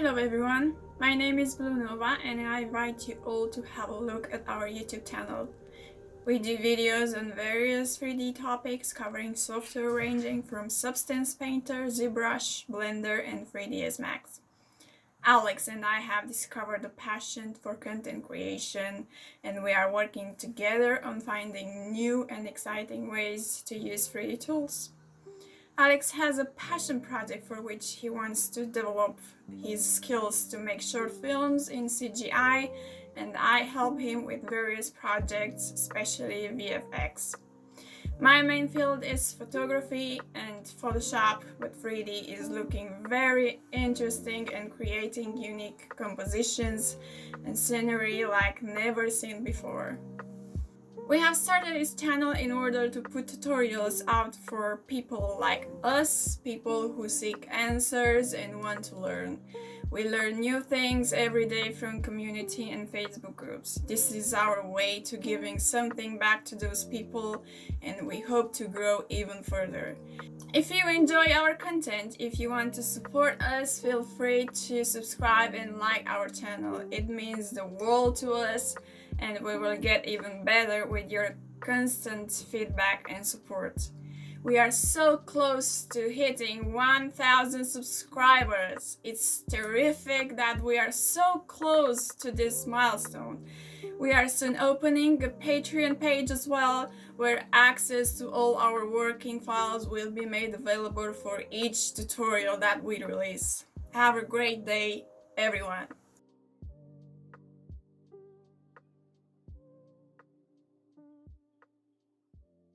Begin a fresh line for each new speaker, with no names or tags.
Hello everyone, my name is Blunova and I invite you all to have a look at our YouTube channel. We do videos on various 3D topics covering software ranging from Substance Painter, ZBrush, Blender and 3ds Max. Alex and I have discovered a passion for content creation and we are working together on finding new and exciting ways to use 3D tools. Alex has a passion project for which he wants to develop his skills to make short films in CGI, and I help him with various projects, especially VFX. My main field is photography, and Photoshop with 3D is looking very interesting and creating unique compositions and scenery like never seen before. We have started this channel in order to put tutorials out for people like us, people who seek answers and want to learn. We learn new things every day from community and Facebook groups. This is our way to giving something back to those people, and we hope to grow even further. If you enjoy our content, if you want to support us, feel free to subscribe and like our channel. It means the world to us, and we will get even better with your constant feedback and support. We are so close to hitting 1,000 subscribers. It's terrific that we are so close to this milestone. We are soon opening a Patreon page as well, where access to all our working files will be made available for each tutorial that we release. Have a great day, everyone!